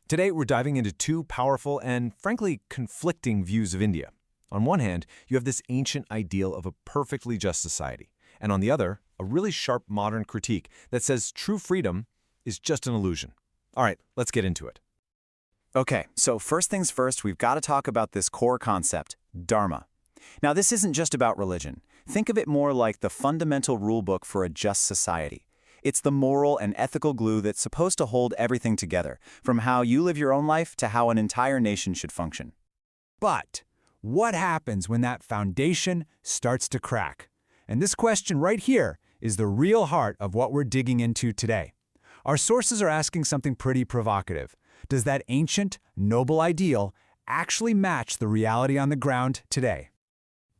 Today, we're diving into two powerful and, frankly, conflicting views of India. On one hand, you have this ancient ideal of a perfectly just society, and on the other, a really sharp modern critique that says true freedom is just an illusion. All right, let's get into it. Okay, so first things first, we've got to talk about this core concept, dharma. Now, this isn't just about religion. Think of it more like the fundamental rulebook for a just society. It's the moral and ethical glue that's supposed to hold everything together, from how you live your own life to how an entire nation should function. But what happens when that foundation starts to crack? And this question right here is the real heart of what we're digging into today. Our sources are asking something pretty provocative. Does that ancient, noble ideal actually match the reality on the ground today?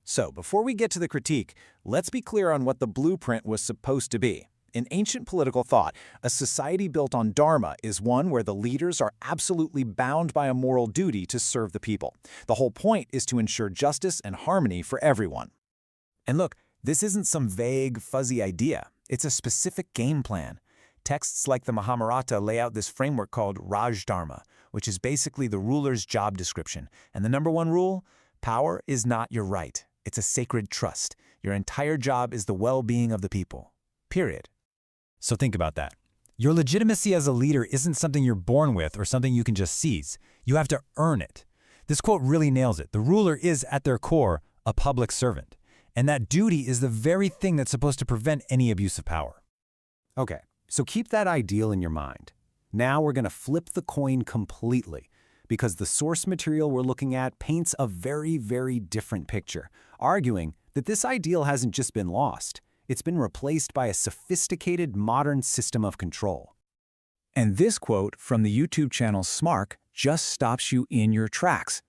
So, before we get to the critique, let's be clear on what the blueprint was supposed to be. In ancient political thought, a society built on dharma is one where the leaders are absolutely bound by a moral duty to serve the people. The whole point is to ensure justice and harmony for everyone. And look, this isn't some vague, fuzzy idea. It's a specific game plan. Texts like the Mahabharata lay out this framework called Raj Dharma, which is basically the ruler's job description. And the number one rule? Power is not your right. It's a sacred trust. Your entire job is the well-being of the people. Period. So think about that. Your legitimacy as a leader isn't something you're born with or something you can just seize. You have to earn it. This quote really nails it. The ruler is, at their core, a public servant. And that duty is the very thing that's supposed to prevent any abuse of power. Okay, so keep that ideal in your mind. Now we're going to flip the coin completely, because the source material we're looking at paints a very, very different picture, arguing that this ideal hasn't just been lost. It's been replaced by a sophisticated modern system of control. And this quote from the YouTube channel Smark just stops you in your tracks.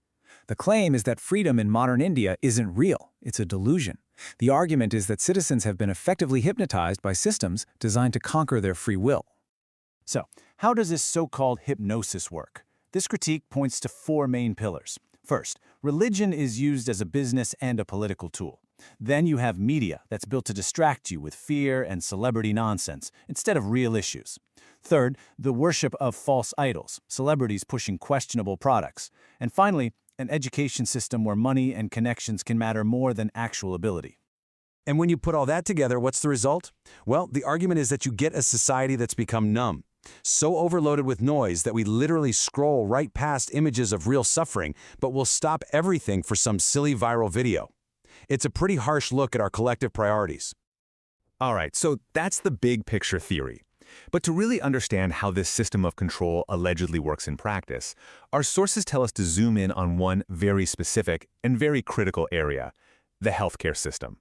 The claim is that freedom in modern India isn't real. It's a delusion. The argument is that citizens have been effectively hypnotized by systems designed to conquer their free will. So, how does this so-called hypnosis work? This critique points to four main pillars. First, religion is used as a business and a political tool. Then you have media that's built to distract you with fear and celebrity nonsense instead of real issues. Third, the worship of false idols, celebrities pushing questionable products. And finally, an education system where money and connections can matter more than actual ability. And when you put all that together, what's the result? Well, the argument is that you get a society that's become numb, so overloaded with noise that we literally scroll right past images of real suffering, but we'll stop everything for some silly viral video. It's a pretty harsh look at our collective priorities. All right, so that's the big picture theory. But to really understand how this system of control allegedly works in practice, our sources tell us to zoom in on one very specific and very critical area, the healthcare system.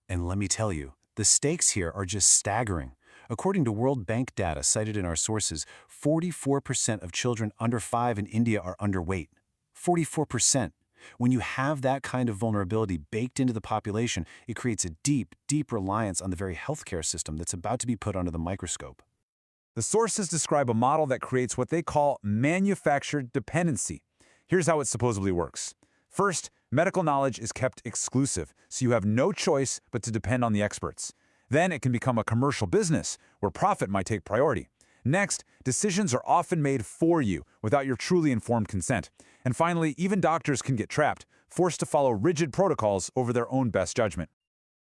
And let me tell you, the stakes here are just staggering. According to World Bank data cited in our sources, 44% of children under 5 in India are underweight. 44%. When you have that kind of vulnerability baked into the population, it creates a deep, deep reliance on the very healthcare system that's about to be put under the microscope. The sources describe a model that creates what they call manufactured dependency. Here's how it supposedly works. First, medical knowledge is kept exclusive, so you have no choice but to depend on the experts. Then it can become a commercial business, where profit might take priority. Next, decisions are often made for you without your truly informed consent. And finally, even doctors can get trapped, forced to follow rigid protocols over their own best judgment.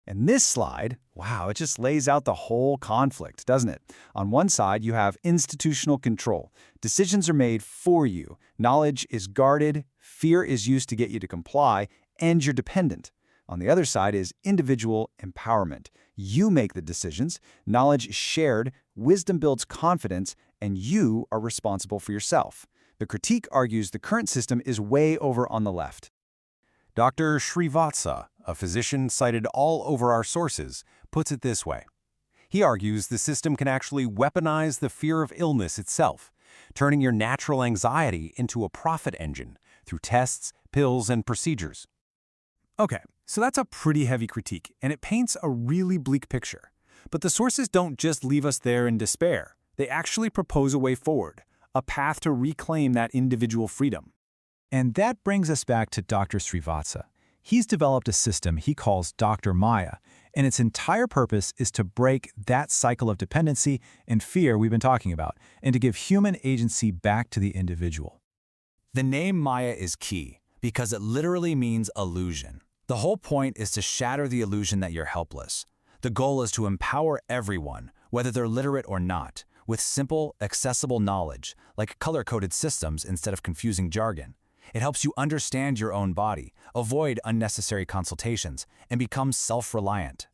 And this slide, wow, it just lays out the whole conflict, doesn't it? On one side, you have institutional control. Decisions are made for you. Knowledge is guarded, fear is used to get you to comply, and you're dependent. On the other side is individual empowerment. You make the decisions, knowledge is shared, wisdom builds confidence, and you are responsible for yourself. The critique argues the current system is way over on the left. Dr. Srivatsa, a physician cited all over our sources, puts it this way. He argues the system can actually weaponize the fear of illness itself, turning your natural anxiety into a profit engine through tests, pills, and procedures. Okay, so that's a pretty heavy critique, and it paints a really bleak picture. But the sources don't just leave us there in despair. They actually propose a way forward, a path to reclaim that individual freedom. And that brings us back to Dr. Srivatsa. He's developed a system he calls Dr. Maya, and its entire purpose is to break that cycle of dependency and fear we've been talking about, and to give human agency back to the individual. The name Maya is key because it literally means illusion. The whole point is to shatter the illusion that you're helpless. The goal is to empower everyone, whether they're literate or not, with simple, accessible knowledge, like color-coded systems instead of confusing jargon. It helps you understand your own body, avoid unnecessary consultations, and become self-reliant.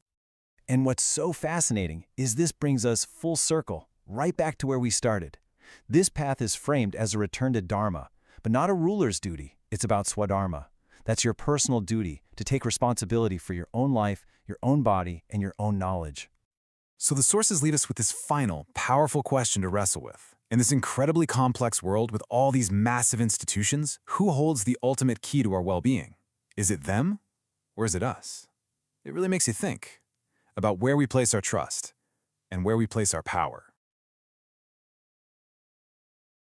And what's so fascinating is this brings us full circle, right back to where we started. This path is framed as a return to Dharma, but not a ruler's duty. It's about Swadharma. That's your personal duty to take responsibility for your own life, your own body, and your own knowledge. So the sources leave us with this final, powerful question to wrestle with. In this incredibly complex world with all these massive institutions, who holds the ultimate key to our well-being? Is it them, or is it us? It really makes you think about where we place our trust and where we place our power.